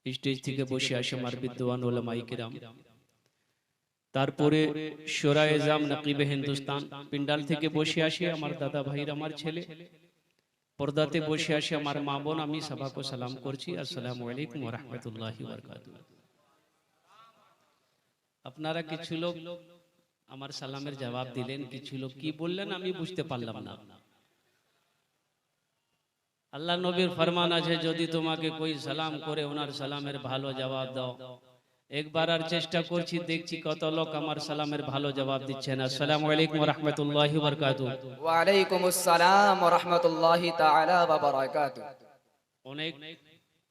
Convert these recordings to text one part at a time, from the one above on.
Stage থেকে বসে আসে আমার বিদ্বান ওলামায়ে কিরাম, তারপরে শোরায়ে জাম নকিবে হিন্দুস্তান পিন্ডাল থেকে বসে আসে আমার দাদা ভাইরা, আমার ছেলে পর্দাতে বসে আসে আমার মা বোন। আমি সবাইকে সালাম করছি, আসসালামু আলাইকুম ওয়া রাহমাতুল্লাহি ওয়া বারাকাতুহু। আপনারা কিছু লোক আমার সালামের জবাব দিলেন, কিছু লোক কি বললেন আমি বুঝতে পারলাম না। আল্লাহ নবীর ফরমান আছে, যদি তোমাকে কই সালাম করে ওনার সালামের ভালো জবাব দাও। একবার আর চেষ্টা করছি, দেখছি কত লোক আমার সালামের ভালো জবাব দিচ্ছেন। আসসালামু আলাইকুম ওয়া রাহমাতুল্লাহি ওয়া বারাকাতুহু। ওয়া আলাইকুম আসসালাম ওয়া রাহমাতুল্লাহি তাআলা ওয়া বারাকাতুহু। অনেক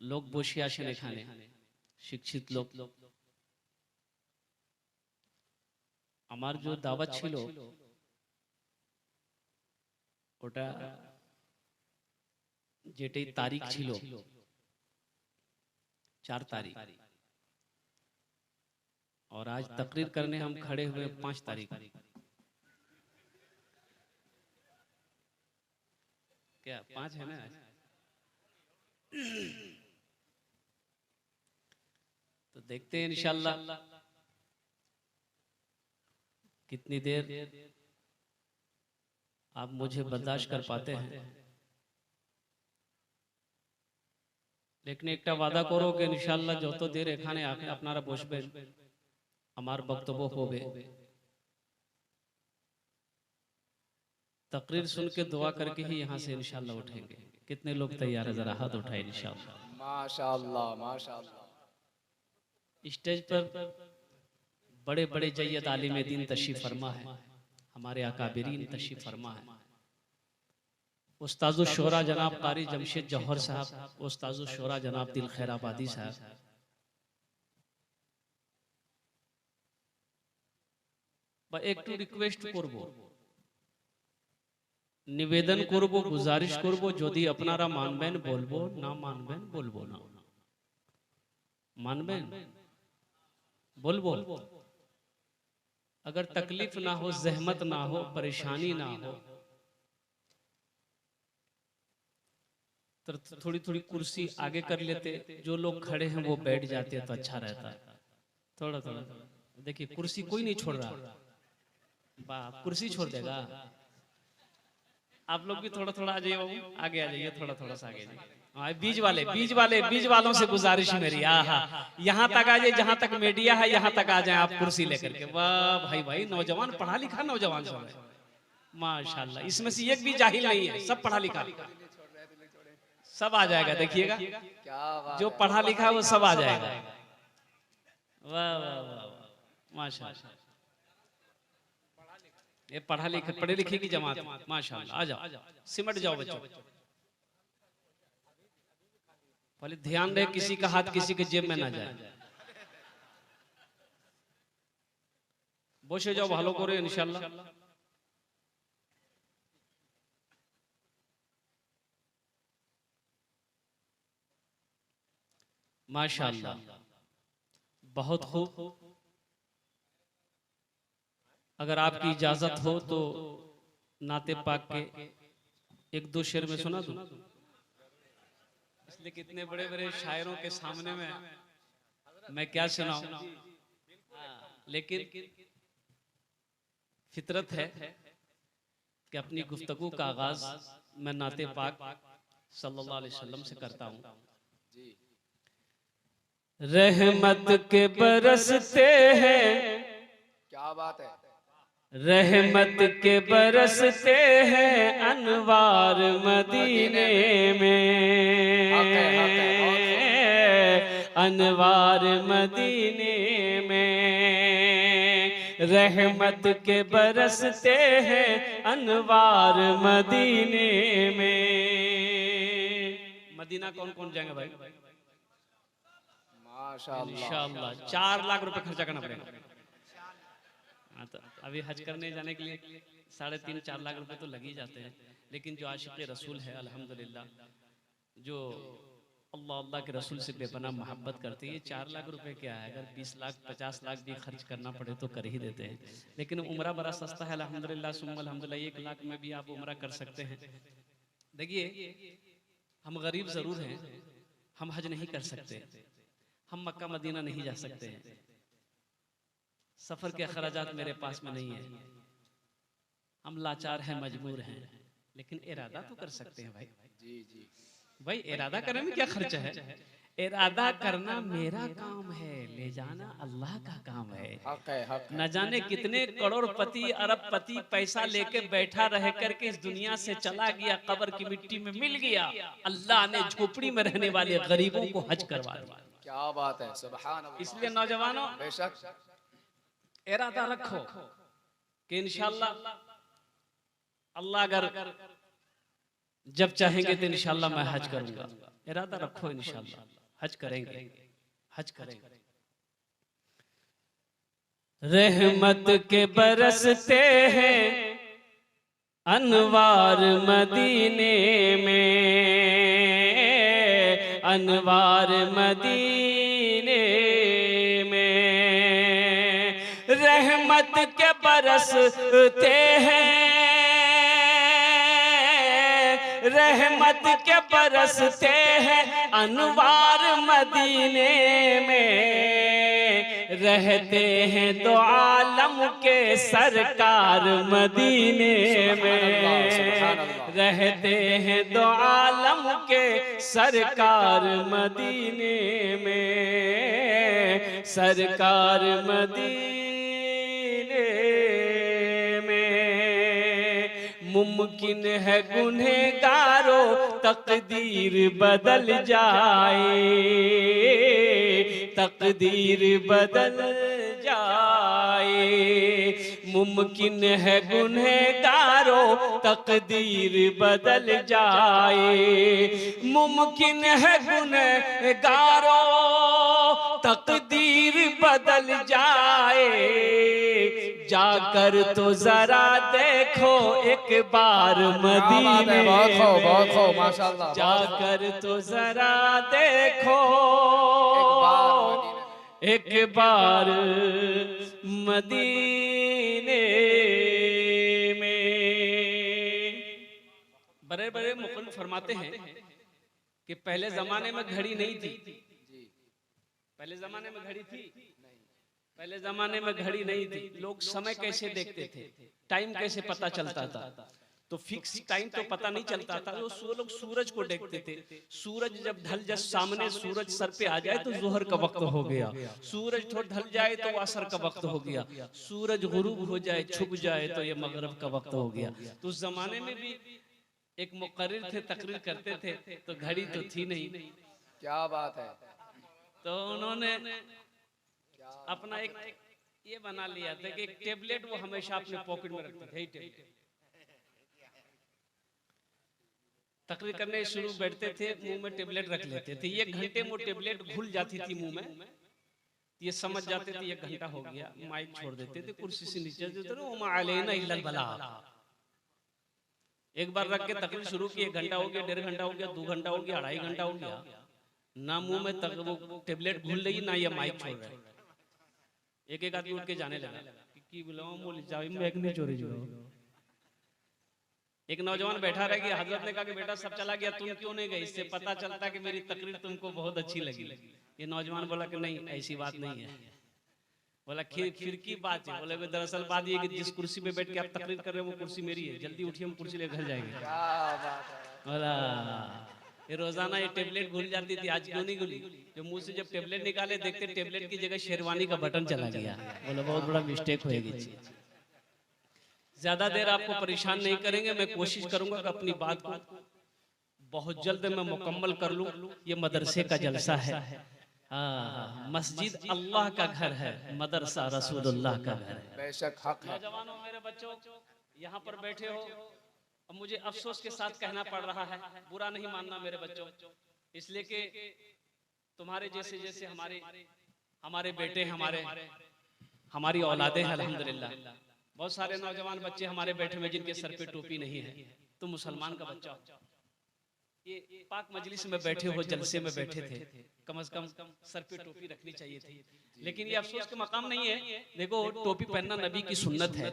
লোক বসে আছেন এখানে, শিক্ষিত লোক। আমার যে দাওয়াত ছিল ওটা যেটাই তারিখ ছিল 4 तारीख, और आज तकरीर करने हम खड़े हुए 5 तारीख। क्या 5 है ना आज? तो देखते हैं इंशाल्लाह कितनी देर आप मुझे बर्दाश्त कर पाते हैं। लेकिन एक वादा करो कि इंशाल्लाह যত देर এখানে আপনারা বসবেন আমার বক্তব্য হবে। तकरीर सुन के दुआ करके ही यहाँ से इंशाल्लाह उठेंगे। कितने लोग तैयार है, जरा हाथ उठाए इंशाल्लाह। माशाअल्लाह माशाअल्लाह। स्टेज पर बड़े बड़े जय्यद आलिम दीन तशरीफ फरमा है, हमारे अकाबिरीन तशरीफ फरमा है। उस्ताजुल शोरा जनाब कारी जमशेद जौहर साहब, उस्ताजुल शोरा जनाब दिल खैर आबादी साहब, একটু রিকোয়েস্ট করব, নিবেদন করব, গুজারিশ করব, যদি আপনারা মানবেন বলবো, না মানবেন বলবো না। मानबेन बोलबो, अगर तकलीफ ना हो, जहमत ना हो, परेशानी ना हो तो थोड़ी थोड़ी कुर्सी आगे कर लेते, जो लोग खड़े हैं वो बैठ जाते तो अच्छा रहता। थोड़ा थोड़ा देखिए, कुर्सी कोई नहीं छोड़ रहा, कुर्सी छोड़ देगा। आप लोग भी थोड़ा थोड़ा आ जाइए बाबू, आगे आ जाइए, थोड़ा थोड़ा सा आगे जाइए। बीज वालों से गुजारिश मेरी, यहाँ तक आ जाए, जहाँ तक मीडिया है यहाँ तक आ जाए आप कुर्सी लेकर के। वाह भाई भाई, नौजवान पढ़ा लिखा नौजवान सब है माशाल्लाह, इसमें से एक भी जाहिल नहीं है, सब पढ़ा लिखा, सब आ जाएगा। देखिएगा जो पढ़ा लिखा है वो सब आ जाएगा। वाह वाह वाह माशाल्लाह, ये पढ़े लिखे की जमात माशाल्लाह। आ जाओ, सिमट जाओ बच्चों। पहले ध्यान रहे किसी का हाथ किसी के जेब में ना जाए। বসে যাও ভালো করে ইনশাআল্লাহ। माशाल्लाह, बहुत खूब। अगर आपकी इजाजत हो तो नाते पाक के एक दो शेर में सुना दूं, इसलिए कितने बड़े बड़े शायरों के सामने में मैं क्या सुनाऊं, लेकिन फितरत है कि अपनी गुफ्तगू का आगाज मैं नाते पाक सल्लल्लाहु अलैहि वसल्लम से करता हूं। रहमत के बरसते हैं, क्या बात है, रहमत के बरसते हैं अनवार मदीने में, अनवार मदीने में, रहमत के बरसते हैं अनवार मदीने में। मदीना कौन कौन जाएंगे भाई? इंशाअल्लाह 4 लाख रुपए खर्चा करना पड़ेगा। तो अभी हज करने जाने के लिए 3.5-4 लाख रुपए तो लग ही जाते हैं, लेकिन जो आशिक़ रसूल है अल्हम्दुलिल्लाह, जो अल्लाह अल्लाह के रसूल से बेपनाह मोहब्बत करते हैं, 4 लाख रुपए क्या है, अगर 20 लाख 50 लाख भी खर्च करना पड़े तो कर ही देते हैं। लेकिन उम्रा बड़ा सस्ता है अल्हम्दुलिल्लाह सुम्मा अल्हम्दुलिल्लाह, 1 लाख में भी आप उम्रा कर सकते हैं। देखिए, हम गरीब ज़रूर हैं, हम हज नहीं कर सकते, हम मक्का मदीना नहीं जा सकते हैं, सफर के अखराजात मेरे पास में नहीं है, हम लाचार हैं, मजबूर हैं, लेकिन इरादा तो कर सकते हैं भाई। जी जी भाई इरादा करने में क्या खर्चा है? इरादा करना मेरा काम है, ले जाना अल्लाह का काम है। हक है, हक है। न जाने कितने करोड़पति अरबपति पैसा लेके बैठा रह करके इस दुनिया से चला गया, कब्र की मिट्टी में मिल गया, अल्लाह ने झोपड़ी में रहने वाले गरीबों को हज करवा दिया। क्या बात है, सुभान अल्लाह। इसलिए नौजवानों बेशक इरादा रखो कि इंशाअल्लाह अल्लाह अगर जब चाहेंगे तो इंशाअल्लाह मैं हज करूंगा। इरादा रखो, इंशाअल्लाह हज करेंगे, हज करेंगे। रहमत के बरसते हैं अनवार मदीने में, अनवार मदीने में, रहमत के बरसते हैं, रहमत के बरसते हैं अनवार मदीने में, रहते हैं दो आलम के सरकार मदीने में, रहते हैं दो आलम के सरकार मदीने में, सरकार मदीने में। मुमकिन है गुनहगारों तकदीर बदल जाए, तकदीर बदल जाए, मुमकिन है गुनहगारों तकदीर बदल जाए, मुमकिन है गुनहगारों तकदीर बदल जाए, जाकर तो जरा देखो एक बार मदीने में, बहुत खो माशाल्लाह, जाकर तो जरा देखो एक बार मदीने में। बड़े बड़े मुखल्लिफ फरमाते हैं कि पहले जमाने में घड़ी नहीं थी, पहले जमाने में घड़ी थी, पहले जमाने में घड़ी नहीं थी, लोग समय कैसे देखते थे, टाइम कैसे पता चलता था? तो फिक्स टाइम तो पता नहीं चलता था, वो लोग सूरज को देखते थे, सूरज जब ढल जाए, सामने सूरज सर पे आ जाए तो जोहर का वक्त हो गया, सूरज थोड़ा ढल जाए तो असर का वक्त हो गया, सूरज गुरूब हो जाए, छुप जाए तो ये मगरिब का वक्त हो गया। तो उस जमाने में भी एक मुकर्रिर थे, तकरीर करते थे, तो घड़ी तो थी नहीं। क्या बात है। तो उन्होंने अपना एक ये बना लिया था कि एक टेबलेट वो हमेशा अपने पॉकेट में रखते थे, टेबलेट। तकरीर करने शुरू बैठते थे, मुंह में टेबलेट रख लेते थे, 1 घंटे में वो टेबलेट घुल जाती थी मुंह में, ये समझ जाते थे 1 घंटा हो गया, माइक छोड़ देते थे, कुर्सी से नीचे देते थे, वमा अलैना इल्लल बलाग। एक बार रख के तकरीर शुरू की, 1 घंटा हो गया, 1.5 घंटा हो गया, 2 घंटा हो गया, 2.5 घंटा हो गया, ना मुंह में तक वो टेबलेट घुल रही, ना ये माइक छोड़ रहा है। एक आदमी उठ के जाने लगा कि बुलाओ बोल जाओ, मैं नहीं चोरी जो। एक नौजवान बैठा रह गया, हजरत ने कहा कि बेटा सब चला गया, तुम क्यों नहीं गए? इससे पता चलता कि मेरी तकरीर तुमको बहुत अच्छी लगी। ये नौजवान बोला कि नहीं, ऐसी बात नहीं है। बोला फिर की बात है? बोले दरअसल बात ये कि जिस कुर्सी पे बैठ के आप तकरीर कर रहे हो वो कुर्सी मेरी है, जल्दी उठिए, हम कुर्सी ले घर जाएंगे। बोला ये रोजाना ये टेबलेट घुल जाती थी, आज क्यों नहीं घुली? जो मुंह से जब टेबलेट निकाले देखते टेबलेट की जगह शेरवानी का बटन चला गया। बोला बहुत बड़ा मिस्टेक होगी। ज्यादा देर आपको परेशान नहीं करेंगे, मैं कोशिश करूंगा कि अपनी बात को बहुत जल्द मैं मुकम्मल कर लूं। ये मदरसे का जलसा है, मस्जिद अल्लाह का घर है, मदरसा रसूलुल्लाह का घर है। बेशक हक है। नौजवानों, मेरे बच्चों, यहाँ पर बैठे हो, अब मुझे अफसोस के साथ कहना पड़ रहा है, बुरा नहीं मानना मेरे बच्चों, इसलिए कि तुम्हारे जैसे जैसे हमारे बेटे, हमारी औलादे हैं अल्हम्दुलिल्लाह। बहुत सारे नौजवान बच्चे हमारे बैठे में जिनके सर पे टोपी नहीं है। तुम मुसलमान का बच्चा हो, ये पाक मजलिस में बैठे हो, जलसे में बैठे थे, कम से कम सर पे टोपी रखनी चाहिए थी, लेकिन ये अफसोस के मकाम नहीं है। देखो, टोपी पहनना नबी की सुन्नत है।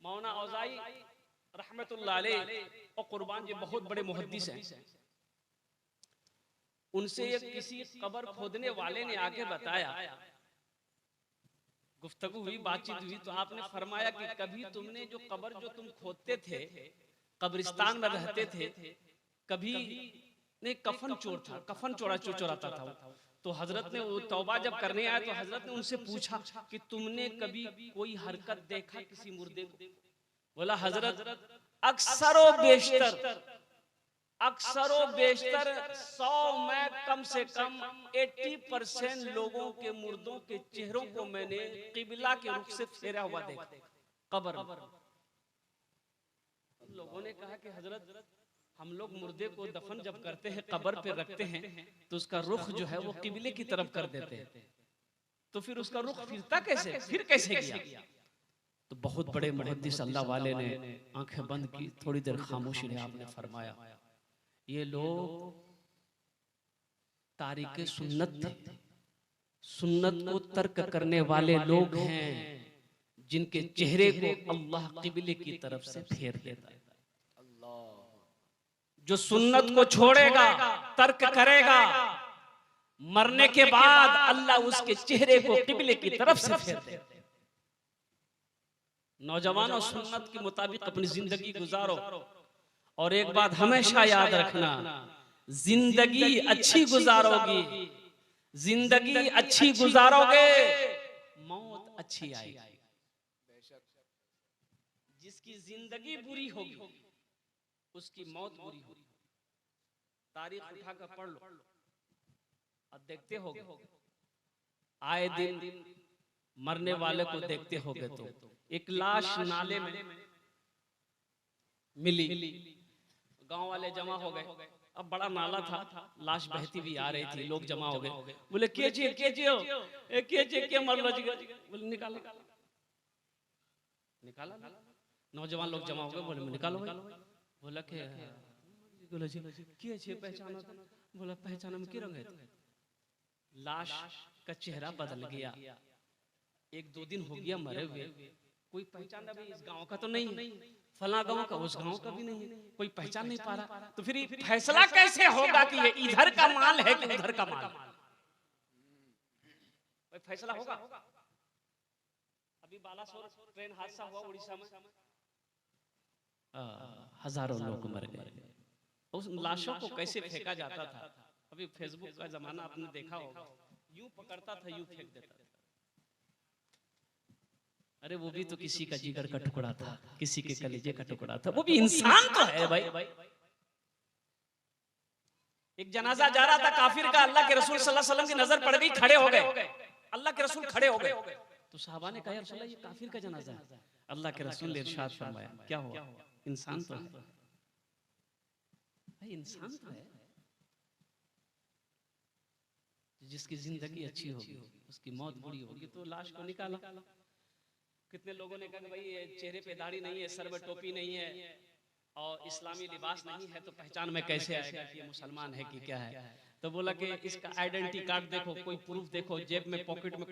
मौलाना औज़ाई रहमतुल्लाह अलैह और कुर्बान जी बहुत बड़े मुहद्दिस हैं। उनसे एक किसी कब्र खोदने वाले ने आके बताया, गुफ्तगू हुई, बातचीत हुई, तो आपने फरमाया कि कभी तुमने जो कब्र जो तुम खोदते थे, कब्रिस्तान में रहते थे, कभी नहीं कफन चोर था, कफन चोराता था। तो हजरत ने वो तौबा जब करने आया तो हजरत ने उनसे पूछा कि तुमने कभी कोई हरकत देखा किसी मुर्दे को? बोला हजरत अक्सरो बेशतर 100 में कम से कम 80% लोगों के मुर्दों के चेहरों को मैंने किबला के रुख से फेरा हुआ देखा कब्र में। लोगों ने कहा कि हजरत हम लोग मुर्दे को दफन जब करते हैं कब्र पे रखते हैं तो उसका रुख जो है वो किबले की तरफ कर देते हैं, तो फिर उसका रुख फिरता कैसे, फिर कैसे किया? तो बहुत बड़े मुहद्दिस अल्लाह वाले ने आंखें बंद की, थोड़ी देर खामोशी रहे, आपने फरमाया ये लोग तारिक सुन्नत थे, सुन्नत को तर्क करने वाले लोग हैं जिनके चेहरे को अल्लाह किबले की तरफ से फेर देता है। जो सुन्नत को छोड़ेगा, तर्क करेगा, मरने के बाद अल्लाह उसके चेहरे को किबले की तरफ से फेर देता है। नौजवानों, सुन्नत के मुताबिक अपनी जिंदगी गुजारो, और एक बात हमेशा याद रखना, जिंदगी अच्छी गुजारोगी, जिंदगी अच्छी गुजारोगे, मौत अच्छी आएगी। जिसकी जिंदगी बुरी होगी उसकी मौत बुरी होगी। तारीख उठाकर पढ़ लो, अब देखते होगे, आए दिन मरने वाले को देखते होगे। तो एक लाश नाले में मिली, गांव वाले जमा हो गए, अब बड़ा नाला था, लाश बहती भी आ रही थी, लोग जमा हो गए, बोले के मर लो जी, बोले निकालो, नौजवान लोग जमा हो गए, बोले निकालो भाई। बोला के पहचाना, बोला पहचाना में की रंग है? लाश का चेहरा बदल गया, 1-2 दिन हो गया मरे हुए, कोई पहचान भाई इस गांव का तो नहीं, फला गांव का, उस गांव का भी नहीं, कोई पहचान नहीं पा रहा। तो फिर फैसला कैसे होगा कि ये इधर का माल है कि उधर का माल? फैसला होगा। अभी बालासोर ट्रेन हादसा हुआ उड़ीसा में, हजारों लोग मर गए। उस लाशों को कैसे फेंका जाता था? अभी फेसबुक का जमाना आपने देखा होगा, यूं पकड़ता था, यूं फेंक देता था। अरे वो भी तो किसी का जिगर का टुकड़ा था, किसी के कलेजे का टुकड़ा था, वो भी इंसान तो है भाई। एक जनाजा जा रहा था काफिर का, अल्लाह के रसूल सल्लल्लाहु अलैहि वसल्लम की नजर पड़ गई, खड़े हो गए, अल्लाह के रसूल खड़े हो गए। तो सहाबा ने कहा या रसूल अल्लाह ये काफिर का जनाजा है। अल्लाह के रसूल ने इरशाद फरमाया क्या हुआ? इंसान तो है भाई, इंसान तो है। जिसकी जिंदगी अच्छी होगी उसकी मौत बुरी होगी। तो लाश को निकाला, कितने लोगों ने कहा भाई ये चेहरे पे दाढ़ी नहीं है, सर पे टोपी नहीं है और इस्लामी लिबास नहीं है, तो पहचान में कैसे आएगा कि ये मुसलमान है कि क्या है? तो बोला कि इसका आइडेंटिटी कार्ड देखो, कोई प्रूफ देखो, जेब में पॉकेट में